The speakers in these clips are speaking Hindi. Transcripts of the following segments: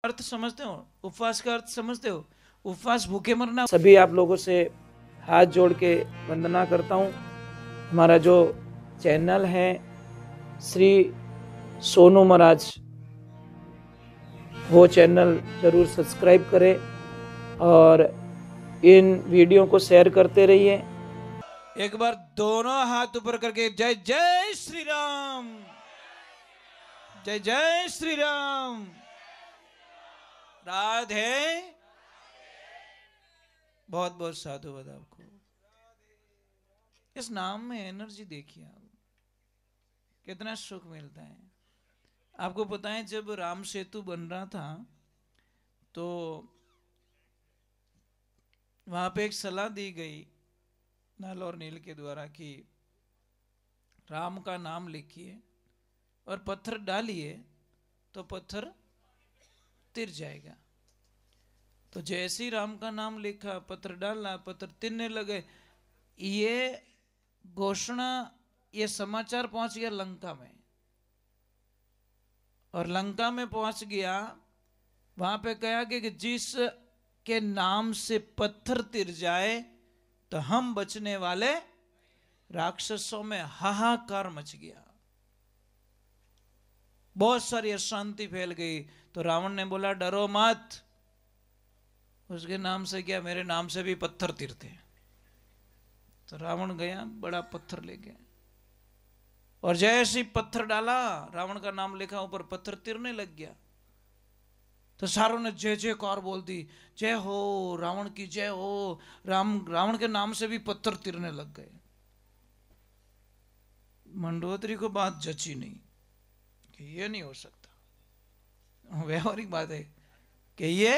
अर्थ समझते हो? उपवास का अर्थ समझते हो? उपवास भूखे मरना। सभी आप लोगों से हाथ जोड़ के वंदना करता हूँ। हमारा जो चैनल है श्री सोनू महाराज, वो चैनल जरूर सब्सक्राइब करें और इन वीडियो को शेयर करते रहिए। एक बार दोनों हाथ ऊपर करके जय जय श्री राम, जय जय श्री राम, राधे। बहुत बहुत साधुवाद आपको। इस नाम में एनर्जी देखिए आप, कितना सुख मिलता है। आपको पता है जब राम सेतु बन रहा था तो वहां पे एक सलाह दी गई नल और नील के द्वारा कि राम का नाम लिखिए और पत्थर डालिए तो पत्थर तिर जाएगा। तो जैसे ही राम का नाम लिखा, पत्थर डाला, पत्थर तिरने लगे। ये घोषणा, ये समाचार पहुंच गया लंका में, और लंका में पहुंच गया। वहां पे कहा कि जिस के नाम से पत्थर तिर जाए तो हम बचने वाले। राक्षसों में हाहाकार मच गया, बहुत सारी अशांति फैल गई। तो रावण ने बोला डरो मत, उसके नाम से क्या, मेरे नाम से भी पत्थर तिरते। तो रावण गया, बड़ा पत्थर लेके, और जैसे ही पत्थर डाला, रावण का नाम लिखा ऊपर, पत्थर तिरने लग गया। तो सारों ने जय जयकार बोल दी, जय हो रावण की जय हो। रावण के नाम से भी पत्थर तिरने लग गए। मंडोदरी को बात जची नहीं कि ये नहीं हो सकता। व्यवहारिक बात है कि ये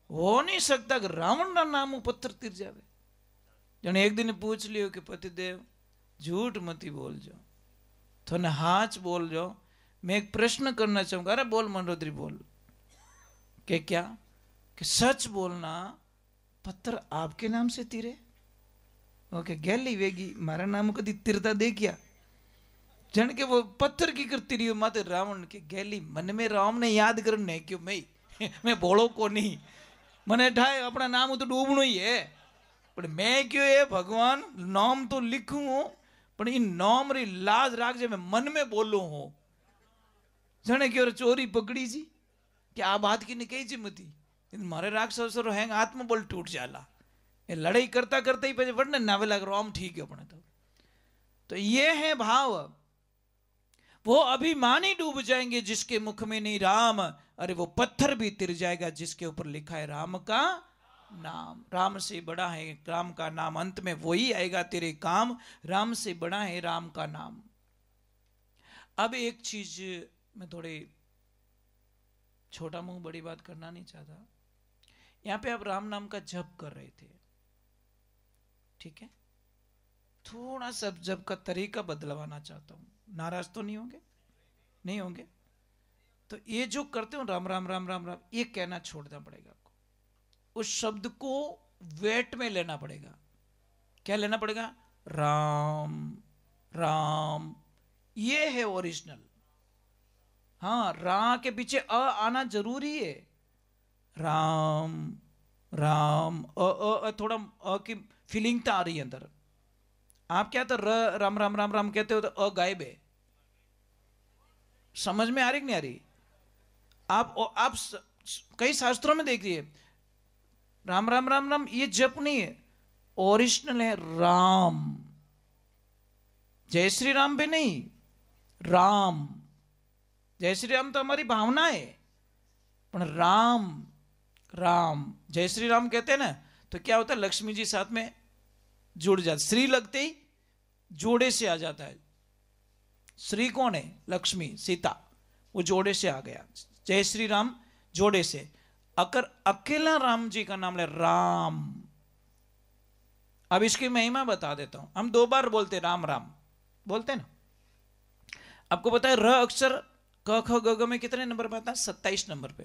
हो नहीं सकता कि रावण का नाम पत्थर तिर जावे। जने एक दिन पूछ लियो कि पतिदेव झूठ मती बोल जो, थोने हाच बोल जो, मैं एक प्रश्न करना चाहूंगा। अरे बोल मंडोदरी बोल। कि क्या? कि सच बोलना, पत्थर आपके नाम से तिरे? ओके, गैली वेगी मारा नाम कदी तिरता देखिया? जन के वो पत्थर की करती रही माते रावण के गैली मन में राम ने याद करने क्यों मैं बोलो को नहीं, मने ठाए अपना नाम तो डूबनो ही है, पर मैं क्यों ये भगवान नाम तो लिखूं, पर इन नाम री लाज राख जे मैं मन में बोलू हूं। जने क्यों चोरी पकड़ी जी कि आ बात की निकई जी मती, मारे राक्षस हैंग आत्मबल टूट जाला। ये लड़ाई करता करता ही पे वर्णन नावे लग राम ठीक है अपने तो ये है भाव। वो अभिमानी डूब जाएंगे जिसके मुख में नहीं राम। अरे वो पत्थर भी तिर जाएगा जिसके ऊपर लिखा है राम का नाम। राम से बड़ा है राम का नाम, अंत में वही आएगा तेरे काम। राम से बड़ा है राम का नाम। अब एक चीज मैं थोड़ी छोटा मुंह बड़ी बात करना नहीं चाहता। यहां पे आप राम नाम का जप कर रहे थे, ठीक है? थोड़ा सा जप का तरीका बदलवाना चाहता हूं। नाराज तो नहीं होंगे? नहीं होंगे? तो ये जो करते हो राम राम राम राम राम, ये कहना छोड़ना पड़ेगा आपको। उस शब्द को वेट में लेना पड़ेगा। क्या लेना पड़ेगा? राम राम, ये है ओरिजिनल। हाँ, रा के पीछे अ आना जरूरी है। राम राम, थोड़ा अ की फीलिंग तो आ रही है अंदर। आप क्या तो राम राम राम राम कहते हो तो अ गायब है। समझ में आ रही कि नहीं आ रही? आप कई शास्त्रों में देखिए राम राम राम राम, ये जप नहीं है, ओरिजिनल है राम। जय श्री राम भी नहीं, राम। जय श्री राम तो हमारी भावना है, पर राम राम, जय श्री राम कहते हैं ना, तो क्या होता है, लक्ष्मी जी साथ में जुड़ जाते। श्री लगते ही जोड़े से आ जाता है। श्री कौन है? लक्ष्मी, सीता, वो जोड़े से आ गया। जय श्री राम जोड़े से। अगर अकेला राम जी का नाम ले राम। अब इसकी महिमा बता देता हूं। हम 2 बार बोलते राम राम बोलते ना। आपको पता है र अक्षर क ख ग घ में कितने नंबर पे आता है? 27 नंबर पे।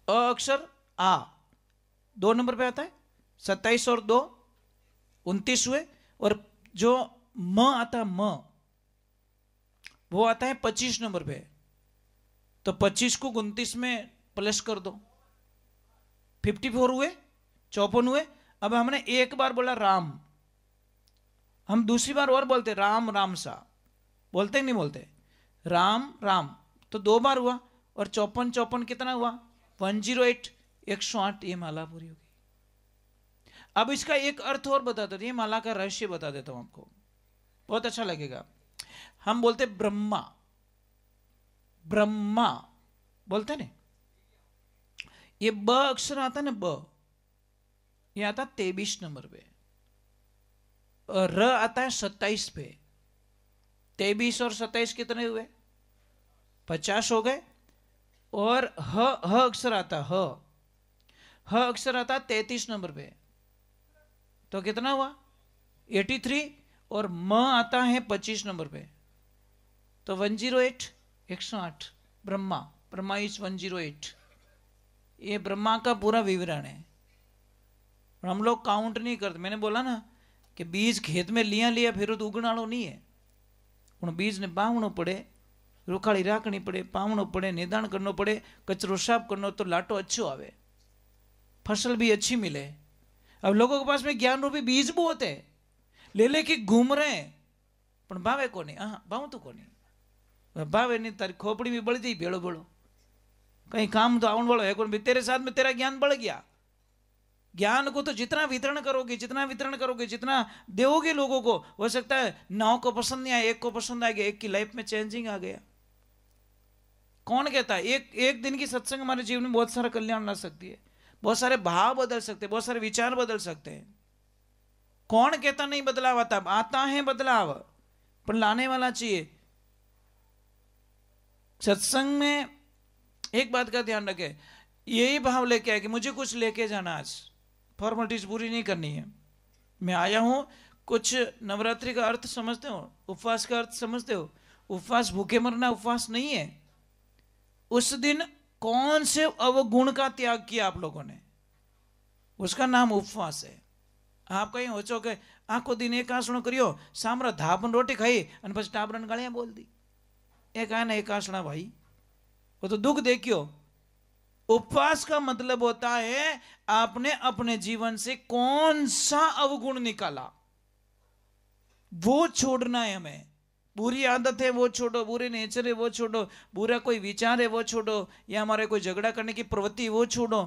अ अक्षर आ 2 नंबर पे आता है। 27 और 2 29 हुए। और जो म आता है, म वो आता है 25 नंबर पे। तो 25 को 29 में प्लस कर दो, 54 हुए, 54 हुए। अब हमने एक बार बोला राम, हम दूसरी बार और बोलते राम राम सा, बोलते नहीं बोलते, राम राम, तो 2 बार हुआ, और 54 54 कितना हुआ, 108, 108, ये माला पूरी होगी। अब इसका एक अर्थ और बता देता हूं, ये माला का रहस्य बता देता हूं आपको, बहुत अच्छा लगेगा। हम बोलते ब्रह्मा, ब्रह्मा बोलते ना, ये ब अक्षर आता है ना, ब, ये आता 23 नंबर पे, और र आता है 27 पे। 23 और 27 कितने हुए, 50 हो गए। और ह अक्षर आता, ह अक्षर आता 33 नंबर पे, तो कितना हुआ, 83। और म आता है 25 नंबर पे, तो 108, 108। ब्रह्मा, ब्रह्मा इज 108। ये ब्रह्मा का पूरा विवरण है, हम लोग काउंट नहीं करते। मैंने बोला ना कि बीज खेत में लिया लिया फिर तो उगना नहीं है, उन बीज ने बावणो पड़े, रुखाड़ी राखनी पड़े, पावणो पड़े, निदान करना पड़े, कचरो साफ करना, तो लाटो अच्छो आवे, फसल भी अच्छी मिले। अब लोगों के पास में ज्ञान रूपी बीज बहुत है, ले लेके घूम रहे हैं, पण भावे को नहीं, हाँ भाव तो को नहीं, भावे नहीं, तारी खोपड़ी भी बढ़ गई भेड़ो भेड़ो, कहीं काम तो आउन वालो है कौन भी, तेरे साथ में तेरा ज्ञान बढ़ गया। ज्ञान को तो जितना वितरण करोगे, जितना वितरण करोगे, जितना दोगे लोगों को, हो सकता है 9 को पसंद नहीं आया, 1 को पसंद आ गया, 1 की लाइफ में चेंजिंग आ गया। कौन कहता है, एक दिन की सत्संग हमारे जीवन में बहुत सारा कल्याण ला सकती है, बहुत सारे भाव बदल सकते हैं, बहुत सारे विचार बदल सकते हैं। कौन कहता नहीं बदलाव आता, आता है बदलाव, पर लाने वाला चाहिए। सत्संग में एक बात का ध्यान रखें, यही भाव लेके आए कि मुझे कुछ लेके जाना, आज फॉर्मेलिटीज पूरी नहीं करनी है, मैं आया हूं। कुछ नवरात्रि का अर्थ समझते हो, उपवास का अर्थ समझते हो, उपवास भूखे मरना उपवास नहीं है। उस दिन कौन से अवगुण का त्याग किया आप लोगों ने, उसका नाम उपवास है। आप कहीं हो चो के आखो दिन एक आसणो करियो, सामरा धापन रोटी खाई और પછી टाबरन गालियां बोल दी, एक आया ना एक आसना भाई, वो तो दुख देखियो। उपवास का मतलब होता है आपने अपने जीवन से कौन सा अवगुण निकाला, वो छोड़ना है हमें। बुरी आदत है वो छोड़ो, बुरे नेचर है वो छोड़ो, बुरा कोई विचार है वो छोड़ो, या हमारे कोई झगड़ा करने की प्रवृत्ति वो छोड़ो।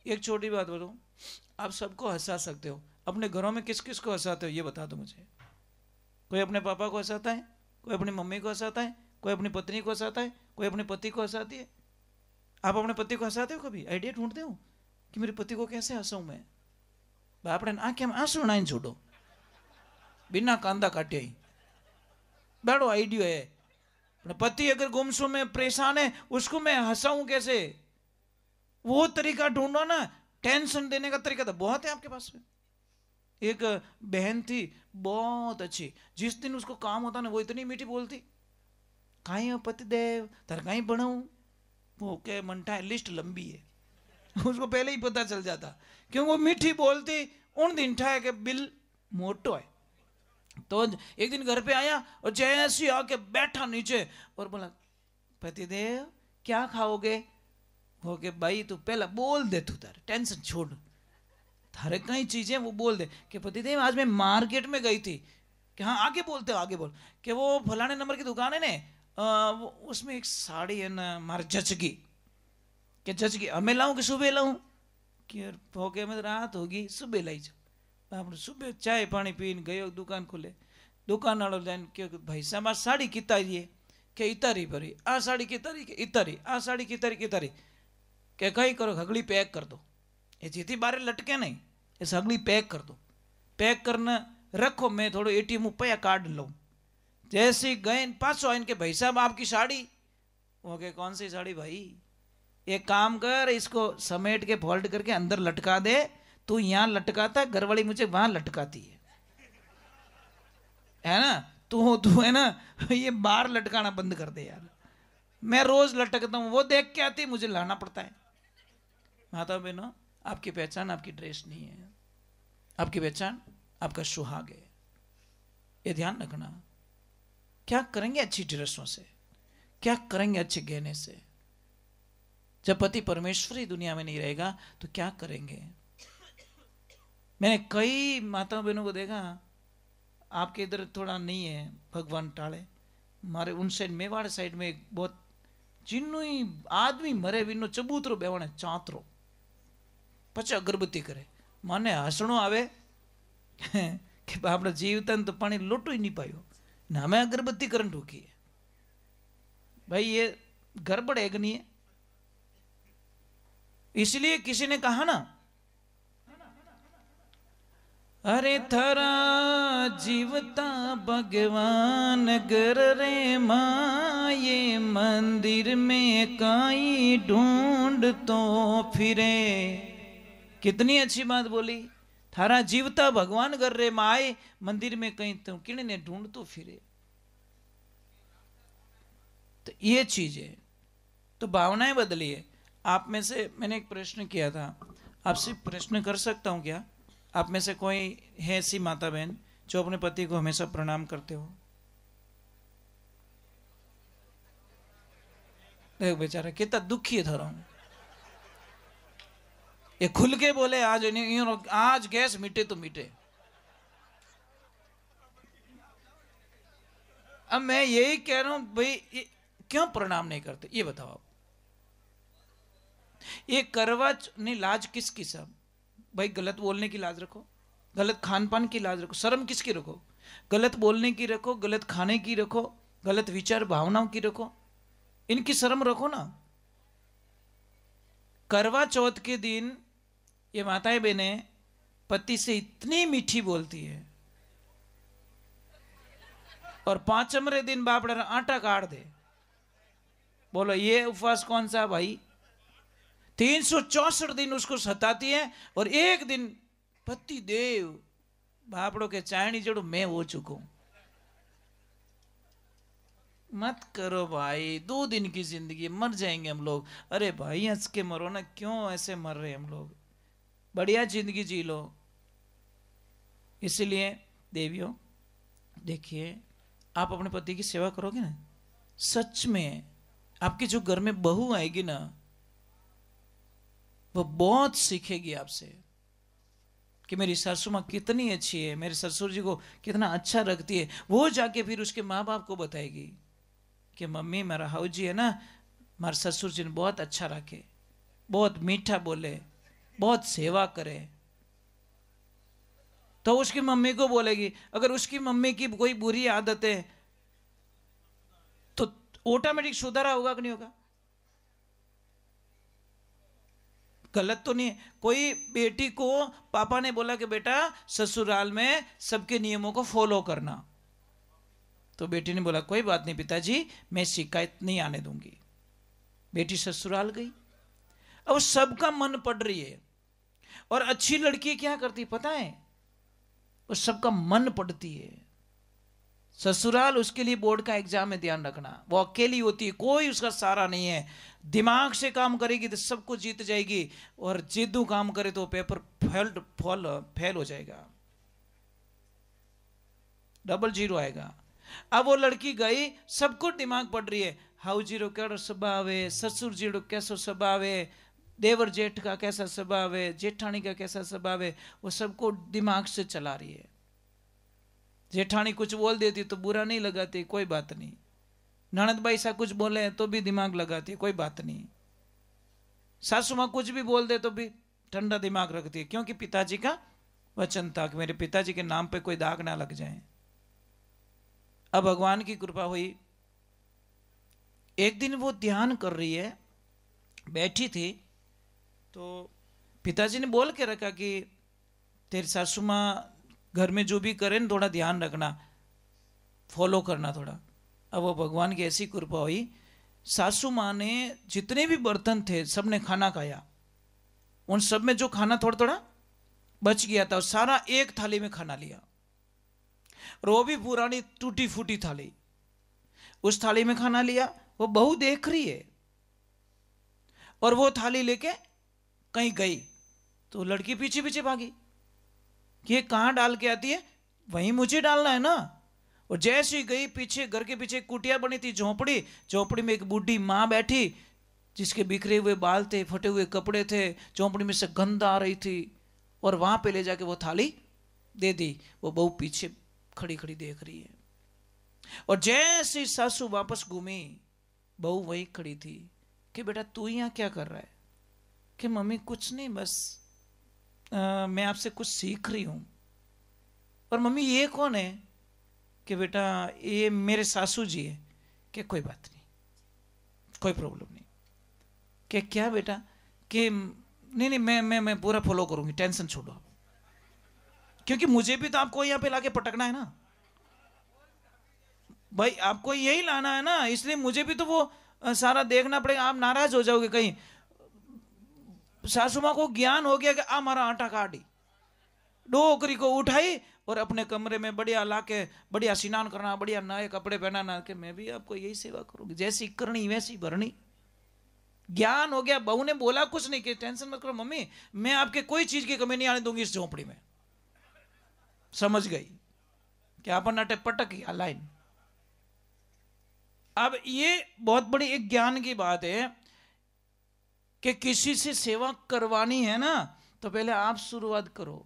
एक छोटी बात बताऊं, आप सबको हंसा सकते हो, अपने घरों में किस किस को हंसाते हो ये बता दो मुझे। कोई अपने पापा को हंसाता है, कोई अपनी मम्मी को हंसाता है, कोई अपनी पत्नी को हंसाता है, कोई अपने पति को हंसाती है। आप अपने पति को हंसाते हो, कभी आइडिया ढूंढते हो कि मेरे पति को कैसे हंसाऊं मैं? बापड़े आंखें में आंसू नाइन छोड़ो, बिना कांदा काटे ही बड़ो आइडियो है। पति अगर गुमसुम में परेशान है, उसको मैं हंसाऊं कैसे? वो तरीका ढूंढो ना, टेंशन देने का तरीका तो बहुत है आपके पास में। एक बहन थी बहुत अच्छी, जिस दिन उसको काम होता ना वो इतनी मीठी बोलती, कहीं पतिदेव तर कहीं बनाऊं, वो के मंठा है, लिस्ट लंबी है उसको पहले ही पता चल जाता, क्यों वो मीठी बोलती। उन दिन ठा के बिल मोटो है। तो एक दिन घर पे आया और जैसे आके बैठा नीचे और बोला, पतिदेव क्या खाओगे? हो के भाई तू पहला बोल दे, तू तारे टेंशन छोड़, थारे कई चीजें वो बोल दे कि पतिदेव आज मैं मार्केट में गई थी, कि हाँ आगे बोलते हो, आगे बोल, कि वो फलाने नंबर की दुकान है ना, उसमें एक साड़ी है ना मार जचगी, कि जचगी हमें लाऊं कि सुबह लाऊं? कि होके में रात होगी, सुबह लाई जाओ। આપણે સુબે ચાય પાણી પીને ગયો, દુકાન ખોલે, દુકાનવાળો જઈને કે ભાઈ સાહેબ આ સાડી કિતારીએ, કે ઇતારી ભરી, આ સાડી કિતારી, કે ઇતારી, આ સાડી કિતારી કિતારી, કે કઈ કરો હગડી पैक कर दो, ये जीती बारे लटके नहीं, ये हगड़ी पैक कर दो, पैक करना रखो, मैं थोड़ा ATM रुपया कार्ड लूँ। जैसे गए पासो आइन के भाई साहब आपकी साड़ी, वो के कौन सी साड़ी भाई? एक काम कर, इसको समेट के फोल्ड करके अंदर लटका दे, तू यहां लटकाता, घरवाली मुझे वहां लटकाती है ना, तू है ना, ये बाहर लटकाना बंद कर दे यार, मैं रोज लटकता हूं, वो देख के आती, मुझे लाना पड़ता है। माता बहनों, आपकी पहचान आपकी ड्रेस नहीं है, आपकी पहचान आपका सुहाग है, ये ध्यान रखना। क्या करेंगे अच्छी ड्रेसों से, क्या करेंगे अच्छे गहने से, जब पति परमेश्वरी दुनिया में नहीं रहेगा तो क्या करेंगे? मैंने कई माताओं बहनों को देखा, आपके इधर थोड़ा नहीं है, भगवान टाले, मारे उन साइड मेवाड़ साइड में एक बहुत जिन्नु आदमी मरे विनो चबूतरो बेवणे चांतरो पछे अगरबत्ती करे, माने हसणो आवे कि आपणे जीवता तो पानी लोटो ही नहीं पायो ने हमें अगरबत्ती करन ठोकी है। भाई ये गड़बड़ है कि नहीं है? इसलिए किसी ने कहा ना, अरे थरा जीवता भगवान गर रे माँ, ये मंदिर में काई ढूंढ तो फिरे। कितनी अच्छी बात बोली, थारा जीवता भगवान गर रे माए, मंदिर में कहीं तो किने ढूंढ तो फिरे। तो ये चीज है, तो भावनाएं बदलिए। आप में से मैंने एक प्रश्न किया था, आपसे प्रश्न कर सकता हूं क्या? आप में से कोई है ऐसी माता बहन जो अपने पति को हमेशा प्रणाम करते हो? देखो बेचारा कितना दुखी था रहा हूं, ये खुल के बोले आज आज गैस मिटे तो मिटे। अब मैं यही कह रहा हूं भाई, क्यों प्रणाम नहीं करते ये बताओ आप। ये करवा नहीं लाज किसकी? सब भाई गलत बोलने की लाज रखो, गलत खान पान की लाज रखो, शर्म किसकी रखो? गलत बोलने की रखो, गलत खाने की रखो, गलत विचार भावनाओं की रखो, इनकी शर्म रखो ना। करवा चौथ के दिन ये माताएं बहनें पति से इतनी मीठी बोलती है और पांचमरे दिन बापड़ा आटा काट दे। बोलो ये उपवास कौन सा भाई? 364 दिन उसको सताती है और एक दिन पति देव बापड़ो के चायनी जड़ो मैं हो चुका हूं। मत करो भाई, 2 दिन की जिंदगी, मर जाएंगे हम लोग। अरे भाई हंस के मरो ना, क्यों ऐसे मर रहे हम लोग? बढ़िया जिंदगी जी लो। इसलिए देवियों देखिए, आप अपने पति की सेवा करोगे ना, सच में आपकी जो घर में बहू आएगी ना, वो बहुत सीखेगी आपसे कि मेरी सासू माँ कितनी अच्छी है, मेरे ससुर जी को कितना अच्छा रखती है। वो जाके फिर उसके माँ बाप को बताएगी कि मम्मी मेरा हाउ जी है ना, हमारे ससुर जी ने बहुत अच्छा रखे, बहुत मीठा बोले, बहुत सेवा करे। तो उसकी मम्मी को बोलेगी। अगर उसकी मम्मी की कोई बुरी आदत है तो ऑटोमेटिक सुधारा होगा कि नहीं होगा? गलत तो नहीं है। कोई बेटी को पापा ने बोला कि बेटा ससुराल में सबके नियमों को फॉलो करना, तो बेटी ने बोला कोई बात नहीं पिताजी, मैं शिकायत नहीं आने दूंगी। बेटी ससुराल गई, अब सबका मन पड़ रही है। और अच्छी लड़की क्या करती पता है? वो सबका मन पड़ती है। ससुराल उसके लिए बोर्ड का एग्जाम में ध्यान रखना, वो अकेली होती है, कोई उसका सहारा नहीं है। दिमाग से काम करेगी तो सबको जीत जाएगी, और जिद्दू काम करे तो पेपर फेल हो जाएगा, डबल जीरो आएगा। अब वो लड़की गई, सबको दिमाग पड़ रही है, हाउ जीरो कैसा स्वभाव है, ससुर जीरो कैसा स्वभाव है, देवर जेठ का कैसा स्वभाव है, जेठानी का कैसा स्वभाव है, वो सबको दिमाग से चला रही है। जेठानी कुछ बोल देती तो बुरा नहीं लगाती, कोई बात नहीं। ननद भाई सा कुछ बोले तो भी दिमाग लगाती है, कोई बात नहीं। सासू माँ कुछ भी बोल दे तो भी ठंडा दिमाग रखती है, क्योंकि पिताजी का वचन था कि मेरे पिताजी के नाम पे कोई दाग ना लग जाए। अब भगवान की कृपा हुई, एक दिन वो ध्यान कर रही है, बैठी थी, तो पिताजी ने बोल के रखा कि तेरी सासू माँ घर में जो भी करें थोड़ा ध्यान रखना, फॉलो करना थोड़ा। अब वो भगवान की ऐसी कृपा हुई, सासू माँ ने जितने भी बर्तन थे सबने खाना खाया, उन सब में जो खाना थोड़ा थोड़ा बच गया था सारा एक थाली में खाना लिया, और वो भी पुरानी टूटी फूटी थाली, उस थाली में खाना लिया। वो बहू देख रही है और वो थाली लेके कहीं गई, तो लड़की पीछे पीछे भागी कि ये कहाँ डाल के आती है, वहीं मुझे डालना है ना। और जैसे ही गई, पीछे घर के पीछे कुटिया बनी थी, झोपड़ी, झोपड़ी में एक बूढ़ी माँ बैठी, जिसके बिखरे हुए बाल थे, फटे हुए कपड़े थे, चौपड़ी में से गंध आ रही थी, और वहां पे ले जाके वो थाली दे दी। वो बहू पीछे खड़ी खड़ी देख रही है, और जैसे सासू वापस घूमी, बहू वहीं खड़ी थी कि बेटा तू यहाँ क्या कर रहा है? कि मम्मी कुछ नहीं, बस मैं आपसे कुछ सीख रही हूं। और मम्मी ये कौन है? कि बेटा ये मेरे सासू जी है। कि कोई बात नहीं, कोई प्रॉब्लम नहीं। कि क्या बेटा? कि नहीं नहीं, मैं पूरा फॉलो करूंगी, टेंशन छोड़ो आप, क्योंकि मुझे भी तो आपको यहाँ पे लाके पटकना है ना भाई, आपको यही लाना है ना, इसलिए मुझे भी तो वो सारा देखना पड़ेगा। आप नाराज हो जाओगे कहीं। सासू मां को ज्ञान हो गया कि हमारा आटा काटी, डोकरी को उठाई और अपने कमरे में बढ़िया लाके बढ़िया स्नान करना, बढ़िया नए कपड़े पहनाना, कि मैं भी आपको यही सेवा करूंगी, जैसी करनी वैसी भरनी। ज्ञान हो गया। बहू ने बोला कुछ नहीं कि टेंशन मत करो मम्मी, मैं आपके कोई चीज की कमी नहीं आने दूंगी इस झोपड़ी में। समझ गई कि अपन अटे पटक गया लाइन। अब ये बहुत बड़ी एक ज्ञान की बात है कि किसी से सेवा करवानी है ना, तो पहले आप शुरुआत करो।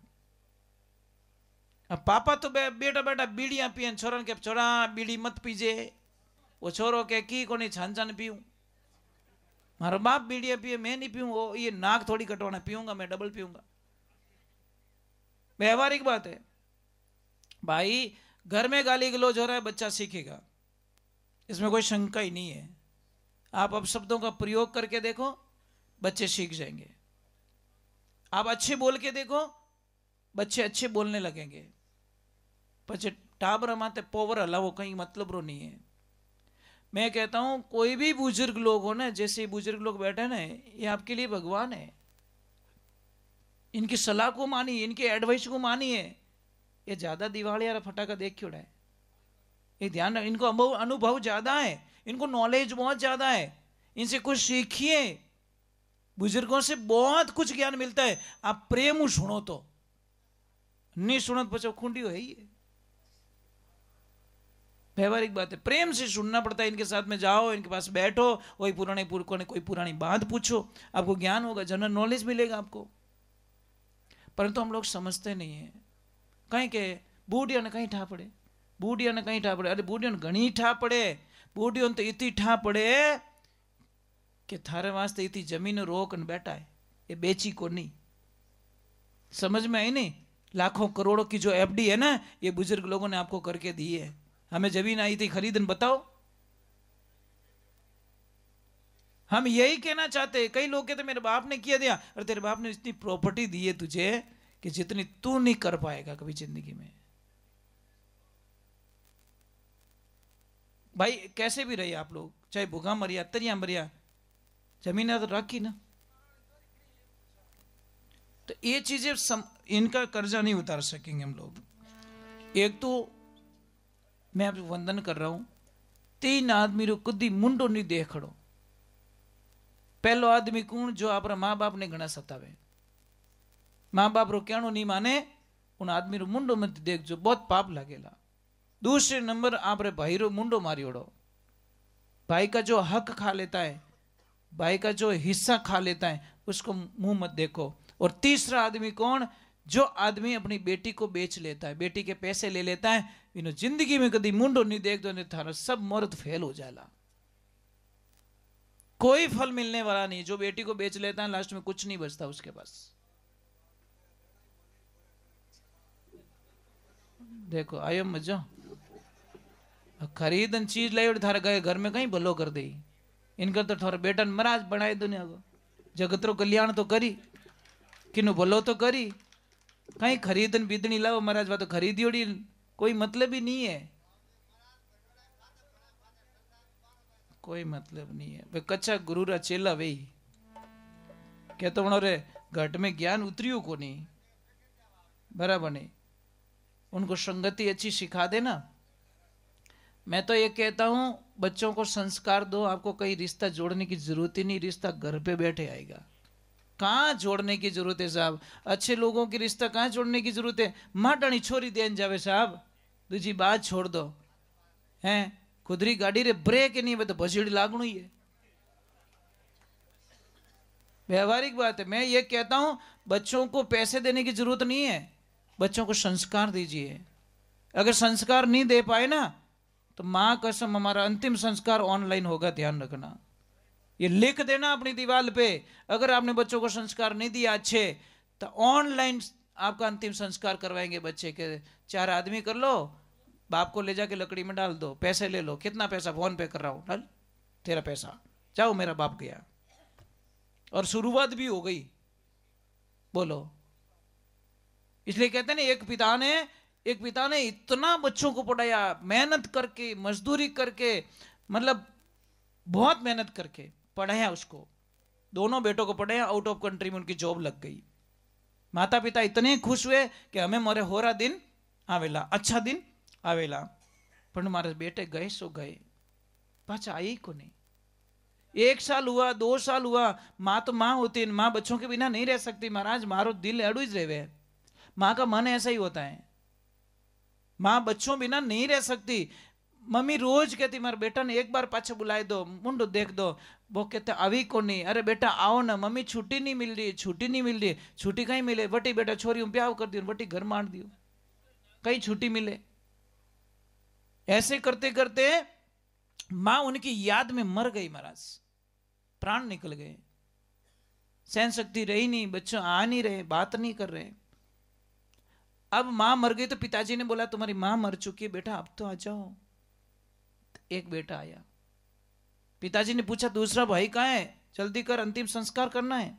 अब पापा तो बेटा बेटा बीड़ियां पियन, छोरन के छोरा बीड़ी मत पीजे। वो छोरो के की को नहीं छान छान पीऊं, मारो बाप बीड़ियां पिए, मैं नहीं पीऊं। वो ये नाक थोड़ी कटवाना, पीऊंगा मैं डबल पीऊंगा। व्यवहारिक बात है भाई। घर में गाली गलौज हो रहा है, बच्चा सीखेगा, इसमें कोई शंका ही नहीं है। आप अब शब्दों का प्रयोग करके देखो, बच्चे सीख जाएंगे। आप अच्छे बोल के देखो, बच्चे अच्छे बोलने लगेंगे। पचे टाबर माते पोवर हलावो कहीं मतलब रो नहीं है। मैं कहता हूं कोई भी बुजुर्ग लोग हो ना, जैसे बुजुर्ग लोग बैठे ना, ये आपके लिए भगवान है। इनकी सलाह को मानिए, इनके एडवाइस को मानिए। ये ज्यादा दिवाली यार फटाका देख क्यों रहा है? ये ध्यान, इनको अनुभव ज्यादा है, इनको नॉलेज बहुत ज्यादा है। इनसे कुछ सीखिए, बुजुर्गों से बहुत कुछ ज्ञान मिलता है। आप प्रेम सुनो तो, नहीं सुनो तो खुंडी हो ही। व्यवहारिक बात है, प्रेम से सुनना पड़ता है। इनके साथ में जाओ, इनके पास बैठो, वही पुराने पुरखों ने कोई पुरानी बात पूछो, आपको ज्ञान होगा, जनरल नॉलेज मिलेगा आपको। परंतु हम लोग समझते नहीं है। कहीं के बूढ़िया ने कहीं ठा पड़े, बूढ़िया ने कहीं ठा पड़े। अरे बूढ़िया ने घनी ठा पड़े, बूढ़ियों ने तो इतनी ठा पड़े कि थारे वास्ते इतनी जमीन रोक न बैठा है, ये बेची को नहीं। समझ में आई नहीं? लाखों करोड़ों की जो एफडी है ना, ये बुजुर्ग लोगों ने आपको करके दी है। हमें जमीन आई थी खरीदन, बताओ। हम यही कहना चाहते हैं। कई लोग कहते मेरे बाप ने किया दिया, और तेरे बाप ने इतनी प्रॉपर्टी दी है तुझे कि जितनी तू नहीं कर पाएगा कभी जिंदगी में। भाई कैसे भी रहिए आप लोग, चाहे भूखा मरिया तरिया मरिया, जमीन तो रखी ना। तो ये चीजें इनका कर्जा नहीं उतार सकेंगे हम लोग। एक तो मैं आपसे वंदन कर रहा हूं, 3 आदमी रो कदी मुंडो नहीं देखड़ो। पहलो आदमी कौन? जो आपरा माँ बाप ने घना सतावे, माँ बाप रो कहनो नहीं माने, उन आदमी रो मुंडो मत देख, जो बहुत पाप लगेला। दूसरे नंबर आपरे भाई रो मुंडो मारी ओढ़ो, भाई का जो हक खा लेता है, भाई का जो हिस्सा खा लेता है, उसको मुंह मत देखो। और तीसरा आदमी कौन? जो आदमी अपनी बेटी को बेच लेता है, बेटी के पैसे ले लेता है, इन्हों जिंदगी में कभी मुंडो नहीं देख दो, थारा सब मुहूर्त फेल हो जाला, कोई फल मिलने वाला नहीं। जो बेटी को बेच लेता है लास्ट में कुछ नहीं बचता उसके पास। देखो आयो मजा, खरीदन चीज लाई और थारे गए घर में कहीं भलो कर दे। इनका तो थारा बेटा महाराज बनाए दुनिया को, जगतरो कल्याण तो करी, किनु भलो तो करी। कहीं खरीदन बीदनी लाओ महाराज, वा तो खरीदी ओड़ी कोई मतलब ही नहीं है, कोई मतलब नहीं है। वे कच्चा गुरु रा चेला वे कहते बनो रे घट में ज्ञान उतरियो को नहीं, बराबर नहीं। उनको संगति अच्छी सिखा देना। मैं तो ये कहता हूं बच्चों को संस्कार दो, आपको कहीं रिश्ता जोड़ने की जरूरत ही नहीं, रिश्ता घर पे बैठे आएगा। कहां जोड़ने की जरूरत है साहब? अच्छे लोगों की रिश्ता कहां जोड़ने की जरूरत है? माटाणी छोरी देन जावे साहब, दूसरी बात छोड़ दो हैं। खुदरी गाड़ी रे ब्रेक नहीं वे तो भसीड़ी लागणू ही है। व्यवहारिक बात है। मैं ये कहता हूं बच्चों को पैसे देने की जरूरत नहीं है, बच्चों को संस्कार दीजिए। अगर संस्कार नहीं दे पाए ना तो मां कसम हमारा अंतिम संस्कार ऑनलाइन होगा, ध्यान रखना। ये लिख देना अपनी दीवार पे, अगर आपने बच्चों को संस्कार नहीं दिया अच्छे तो ऑनलाइन आपका अंतिम संस्कार करवाएंगे बच्चे के। 4 आदमी कर लो, बाप को ले जाके लकड़ी में डाल दो, पैसे ले लो, कितना पैसा फोन पे कर रहा हूं, डाल तेरा पैसा, जाओ मेरा बाप गया। और शुरुआत भी हो गई, बोलो। इसलिए कहते हैं ना, एक पिता ने इतना बच्चों को पढ़ाया, मेहनत करके, मजदूरी करके, मतलब बहुत मेहनत करके पढ़ाया उसको। दोनों बेटों को पढ़ाया, आउट ऑफ कंट्री में उनकी जॉब लग गई। माता पिता इतने खुश हुए कि हमें मोरे होरा दिन आवेला, अच्छा दिन आवेला। पर हमारे बेटे गए सो गए, पाचा आई को नहीं। 1 साल हुआ, 2 साल हुआ, माँ तो माँ होती है, माँ बच्चों के बिना नहीं रह सकती। महाराज मारो दिल एड़ू ही रेवे, माँ का मन ऐसा ही होता है, माँ बच्चों बिना नहीं रह सकती। मम्मी रोज कहती मारे बेटा ने एक बार पाछे बुलाए दो, मुंडो देख दो। वो कहते अभी को नहीं, अरे बेटा आओ ना, मम्मी छुट्टी नहीं मिल रही, छुट्टी नहीं मिल रही। छुट्टी कहीं मिले, बटी बेटा छोरी ब्याह कर दियो, बटी घर मार दियो, कहीं छुट्टी मिले। ऐसे करते करते मां उनकी याद में मर गई महाराज, प्राण निकल गए, सहन शक्ति रही नहीं, बच्चे आ नहीं रहे, बात नहीं कर रहे। अब मां मर गई तो पिताजी ने बोला तुम्हारी मां मर चुकी है बेटा, अब तो आ जाओ। एक बेटा आया, पिताजी ने पूछा दूसरा भाई कहाँ है, जल्दी कर, अंतिम संस्कार करना है।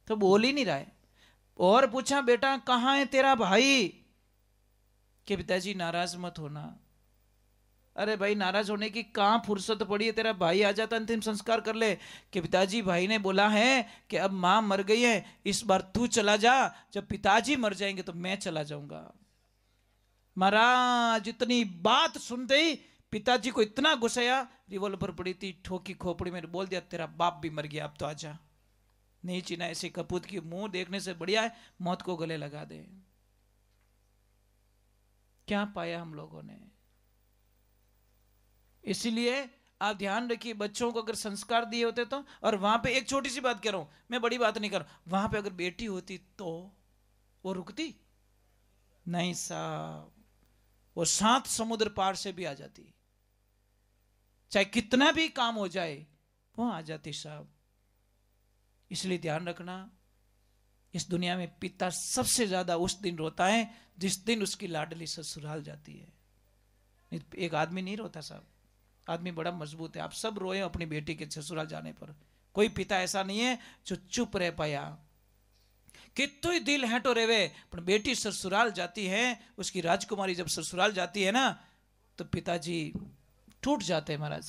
तो बोल ही नहीं रहा है। और पूछा बेटा कहाँ है तेरा भाई, कि पिताजी नाराज मत होना। अरे भाई नाराज होने की कहां फुर्सत पड़ी है, तेरा भाई आ जाता अंतिम संस्कार कर ले। कि पिताजी भाई ने बोला है कि अब मां मर गई है, इस बार तू चला जा, जब पिताजी मर जाएंगे तो मैं चला जाऊंगा। महाराज इतनी बात सुनते ही पिताजी को इतना गुस्सा, रिवॉल्वर पड़ी थी, ठोकी खोपड़ी में, बोल दिया तेरा बाप भी मर गया, अब तो आजा। नहीं चिना, ऐसे कपूत की मुंह देखने से बढ़िया है मौत को गले लगा दे। क्या पाया हम लोगों ने। इसीलिए आप ध्यान रखिए, बच्चों को अगर संस्कार दिए होते तो। और वहां पे एक छोटी सी बात कह रहा हूं, मैं बड़ी बात नहीं कर रहा, वहां पे अगर बेटी होती तो वो रुकती नहीं साहब, वो 7 समुद्र पार से भी आ जाती, चाहे कितना भी काम हो जाए वो आ जाती साहब। इसलिए ध्यान रखना, इस दुनिया में पिता सबसे ज्यादा उस दिन रोता है जिस दिन उसकी लाडली ससुराल जाती है। एक आदमी नहीं रोता साहब, आदमी बड़ा मजबूत है। आप सब रोए अपनी बेटी के ससुराल जाने पर, कोई पिता ऐसा नहीं है जो चुप रह पाया। कितु ही दिल हेटो रेवे, पर बेटी ससुराल जाती है, उसकी राजकुमारी जब ससुराल जाती है ना तो पिताजी टूट जाते हैं महाराज।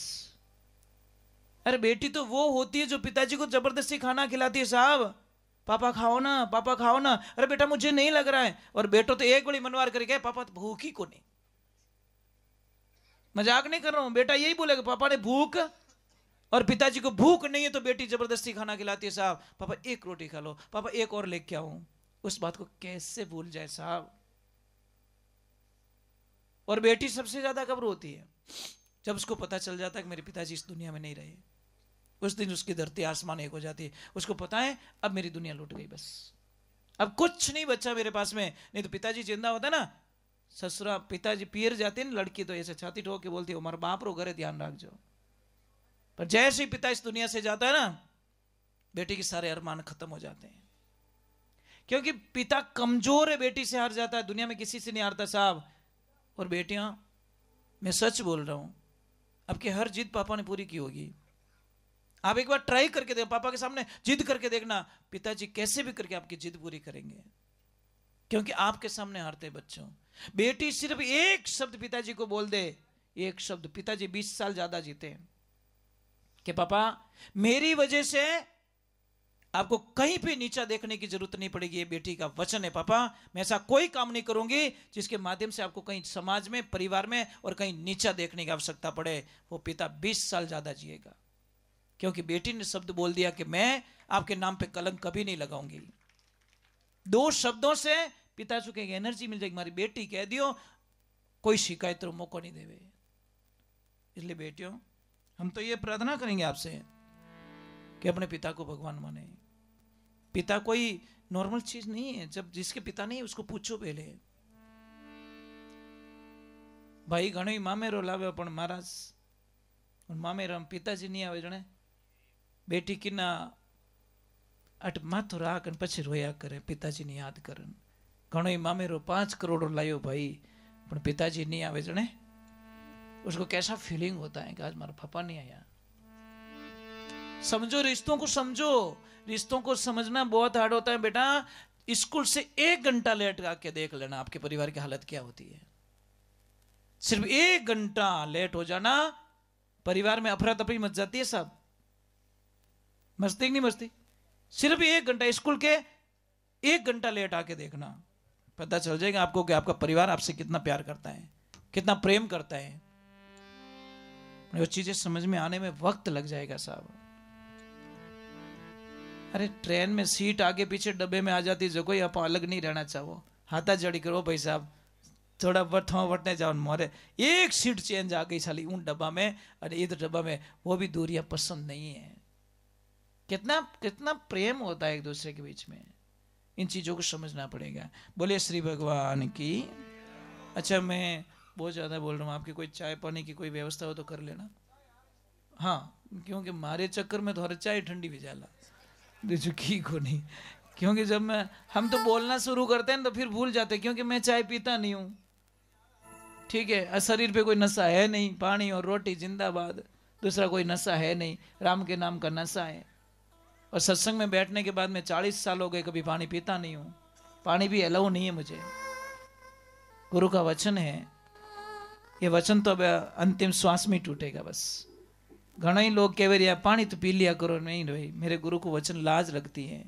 अरे बेटी तो वो होती है जो पिताजी को जबरदस्ती खाना खिलाती है साहब, पापा खाओ ना, पापा खाओ ना। अरे बेटा मुझे नहीं लग रहा है, और बेटो तो एक बड़ी मनवार करके पापा तो भूख ही को नहीं। मजाक नहीं कर रहा हूं, बेटा यही बोलेगा पापा ने भूख, और पिताजी को भूख नहीं है तो बेटी जबरदस्ती खाना खिलाती है साहब, पापा एक रोटी खा लो, पापा एक और लेके आऊं। उस बात को कैसे भूल जाए साहब। और बेटी सबसे ज्यादा कब रोती है, जब उसको पता चल जाता है कि मेरे पिताजी इस दुनिया में नहीं रहे। उस दिन उसकी धरती आसमान एक हो जाती है, उसको पता है अब मेरी दुनिया लुट गई, बस अब कुछ नहीं बचा मेरे पास में। नहीं तो पिताजी जिंदा होता ना, ससुरा पिताजी पियर जाते ना, लड़की तो ऐसे छाती ठोक के बोलती है हमारे बाप रो घरे ध्यान रख जाओ। पर जैसे ही पिता इस दुनिया से जाता है ना, बेटी के सारे अरमान खत्म हो जाते हैं, क्योंकि पिता कमजोर है, बेटी से हार जाता है, दुनिया में किसी से नहीं हारता साहब। और बेटियां, मैं सच बोल रहा हूं, आपकी हर जिद पापा ने पूरी की होगी। आप एक बार ट्राई करके देखो, पापा के सामने जिद करके देखना, पिताजी कैसे भी करके आपकी जिद पूरी करेंगे, क्योंकि आपके सामने हारते बच्चों। बेटी सिर्फ एक शब्द पिताजी को बोल दे, एक शब्द, पिताजी 20 साल ज्यादा जीते हैं, कि पापा मेरी वजह से आपको कहीं भी नीचा देखने की जरूरत नहीं पड़ेगी, ये बेटी का वचन है पापा, मैं ऐसा कोई काम नहीं करूंगी जिसके माध्यम से आपको कहीं समाज में, परिवार में और कहीं नीचा देखने की आवश्यकता पड़े। वो पिता 20 साल ज्यादा जिएगा, क्योंकि बेटी ने शब्द बोल दिया कि मैं आपके नाम पे कलंक कभी नहीं लगाऊंगी। 2 शब्दों से पिता को एक एनर्जी मिल जाएगी, हमारी बेटी कह दियो कोई शिकायत तो मौका नहीं देवे। इसलिए बेटियों, हम तो ये प्रार्थना करेंगे आपसे कि अपने पिता को भगवान माने। पिता कोई नॉर्मल चीज नहीं है। जब जिसके पिता नहीं है उसको पूछो पहले। भाई घणो मामेरो लावे पण महाराज मामेरा पिताजी नहीं आवे जने बेटी किना अट माथो राख अने पछी रोया करे, पिताजी ने याद करे। घणो मामेरो 5 करोड़ लायो भाई पण पिताजी नहीं आवे जने उसको कैसा फीलिंग होता है कि आज हमारा पापा नहीं आया। समझो, रिश्तों को समझो। रिश्तों को समझना बहुत हार्ड होता है बेटा। स्कूल से 1 घंटा लेट आके देख लेना आपके परिवार की हालत क्या होती है। सिर्फ 1 घंटा लेट हो जाना, परिवार में अफरा तफरी मच जाती है साहब। मस्ती नहीं मस्ती? सिर्फ 1 घंटा, स्कूल के 1 घंटा लेट आके देखना, पता चल जाएगा आपको कि आपका परिवार आपसे कितना प्यार करता है, कितना प्रेम करता है। वो चीजें समझ में आने में वक्त लग जाएगा साहब। अरे ट्रेन में सीट आगे पीछे डब्बे में आ जाती जो कोई आप अलग नहीं रहना चाहो, हाथा जड़ी करो भाई साहब, थोड़ा वटने जाओ मोरे। एक सीट चेंज आ गई साली उन डब्बा में और इधर डब्बा में, वो भी दूरियां पसंद नहीं है। कितना कितना प्रेम होता है एक दूसरे के बीच में। इन चीजों को समझना पड़ेगा। बोलिए श्री भगवान की। अच्छा मैं बहुत ज्यादा बोल रहा हूँ, आपकी कोई चाय पानी की कोई व्यवस्था हो तो कर लेना। हाँ, क्योंकि मारे चक्कर में तो हर चाय ठंडी भी जाला की को नहीं। क्योंकि जब हम तो बोलना शुरू करते हैं तो फिर भूल जाते, क्योंकि मैं चाय पीता नहीं हूँ, ठीक है। शरीर पे कोई नशा है नहीं, पानी और रोटी जिंदाबाद, दूसरा कोई नशा है नहीं, राम के नाम का नशा है। और सत्संग में बैठने के बाद मैं 40 साल हो गए कभी पानी पीता नहीं हूँ, पानी भी अलाउ नहीं है मुझे। गुरु का वचन है, ये वचन तो अब अंतिम श्वास में टूटेगा बस। घना ही लोग कह रहे पानी तो पी लिया करो, नहीं भाई, मेरे गुरु को वचन लाज लगती है।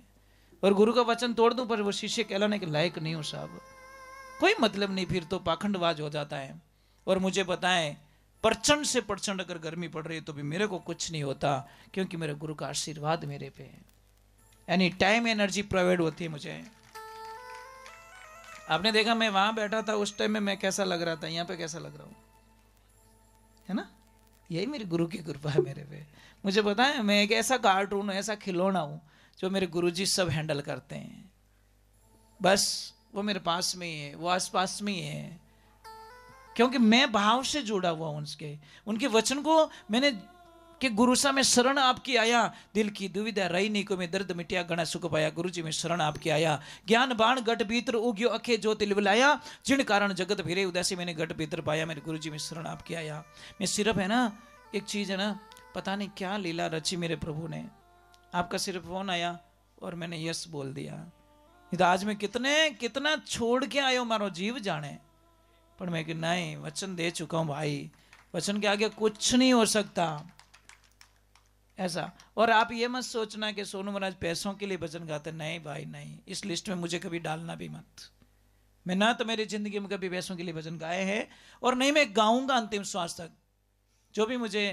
और गुरु का वचन तोड़ दूं पर वो शिष्य कहलाने के लायक नहीं हो साहब, कोई मतलब नहीं, फिर तो पाखंडवाज हो जाता है। और मुझे बताएं, प्रचंड से प्रचंड अगर गर्मी पड़ रही है तो भी मेरे को कुछ नहीं होता, क्योंकि मेरे गुरु का आशीर्वाद मेरे पे है। एनी टाइम एनर्जी प्रोवाइड होती है मुझे। आपने देखा मैं वहां बैठा था उस टाइम में मैं कैसा लग रहा था, यहाँ पे कैसा लग रहा हूं, है ना? यही मेरे गुरु की कृपा है मेरे पे। मुझे पता है मैं एक ऐसा कार्टून, ऐसा खिलौना हूं जो मेरे गुरुजी सब हैंडल करते हैं। बस वो मेरे पास में ही है, वो आस पास में ही है, क्योंकि मैं भाव से जुड़ा हुआ हूं उनके वचन को मैंने कि गुरु सा मैं शरण आपकी आया, दिल की दुविधा रही नहीं को मैं दर्द मिटिया घना सुख पाया। गुरु जी मैं शरण आपकी आया, ज्ञान बाण गट भीतर उग्यो अखे जो तिल बुलाया, जिन कारण जगत फिरे उदासी मैंने गट भीतर पाया। मेरे गुरु जी मैं शरण आपकी आया। मैं सिर्फ है ना, एक चीज है ना, पता नहीं क्या लीला रची मेरे प्रभु ने। आपका सिर्फ फोन आया और मैंने यस बोल दिया। तो आज मैं कितना छोड़ के आयो मारो जीव जाने, पर मैं कि नहीं, वचन दे चुका हूं भाई, वचन के आगे कुछ नहीं हो सकता ऐसा। और आप ये मत सोचना कि सोनू महाराज पैसों के लिए भजन गाते, नहीं भाई नहीं, इस लिस्ट में मुझे कभी डालना भी मत। मैं ना तो मेरी जिंदगी में कभी पैसों के लिए भजन गाए हैं और नहीं मैं गाऊंगा अंतिम श्वास तक। जो भी मुझे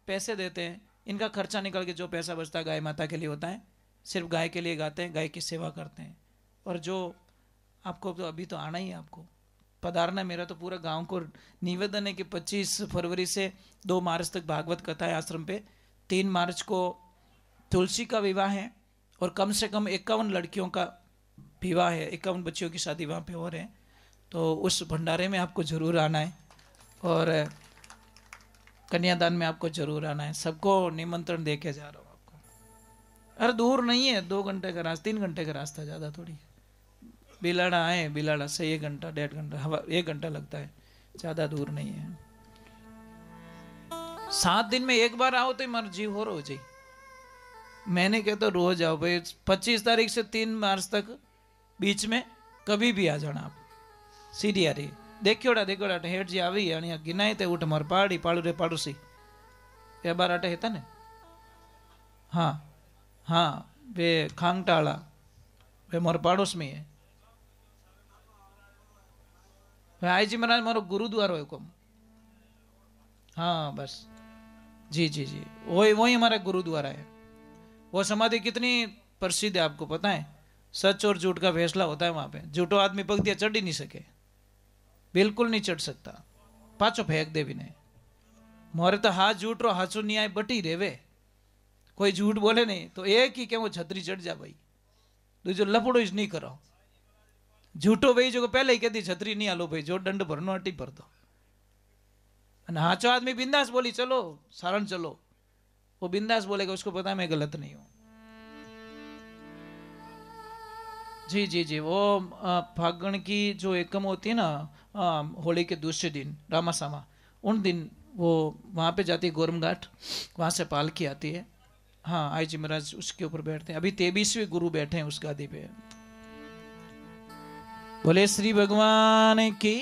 पैसे देते हैं इनका खर्चा निकल के जो पैसा बचता है गाय माता के लिए होता है, सिर्फ गाय के लिए गाते हैं, गाय की सेवा करते हैं। और जो आपको तो अभी तो आना ही है, आपको पधारना। मेरा तो पूरा गांव को निवेदन है कि 25 फरवरी से 2 मार्च तक भागवत कथा है आश्रम पे, 3 मार्च को तुलसी का विवाह है और कम से कम 51 लड़कियों का विवाह है, 51 बच्चियों की शादी वहाँ पे हो रहे हैं। तो उस भंडारे में आपको जरूर आना है और कन्यादान में आपको जरूर आना है। सबको निमंत्रण दे के जा रहा हूँ आपको। अरे दूर नहीं है, 2 घंटे का रास्ता, 3 घंटे का रास्ता, ज़्यादा थोड़ी। बिलाड़ा आए, बिलाड़ा से 1 घंटा 1.5 घंटा, हवा 1 घंटा लगता है, ज़्यादा दूर नहीं है। 7 दिन में एक बार आओ तो हमारा जीव हो जाए। मैंने कहता रोज आओ भाई, 25 तारीख से 3 मार्च तक बीच में कभी भी आ जाना आप। सीधी आ रही देखियोड़ा हेठ जी આવી અને ગિનાય તે ઉઠ માર પાડી પાડુ રે પાડુસી એ બાર આટે હતા ને। हाँ हाँ, वे खांगटाला वे मोर पाड़ोस में है। आई जी महाराज मारो गुरुद्वारो है कम। हाँ बस जी जी जी, वही हमारा गुरुद्वारा है। वो समाधि कितनी प्रसिद्ध है आपको पता है? सच और झूठ का फैसला होता है वहां पे। झूठो आदमी पगथिया चढ़ ही नहीं सके, बिल्कुल नहीं चढ़ सकता, पाछो फेंक दे भी नहीं। मोरे तो हाथ झूठ रो हाचो न्याय बटी रेवे, कोई झूठ बोले नहीं तो एक ही के वो छतरी चढ़ जा भाई, दूजो लफड़ो ज नहीं करो झूठो भाई जो पहले ही कहती छतरी नहीं आलो भाई जो दंड भरनो अटी भर दो हाचो आदमी बिंदास बोली चलो सारण चलो वो बिंदास बोलेगा उसको पता है मैं गलत नहीं हूं। जी जी जी वो फागण की जो एकम होती है ना होली के दूसरे दिन रामासामा उन दिन वो वहां पे जाती है गोरम घाट वहां से पालकी आती है। हाँ आई जी महाराज उसके ऊपर बैठते हैं अभी 23वें गुरु बैठे हैं उस गादी पे। बोले श्री भगवान की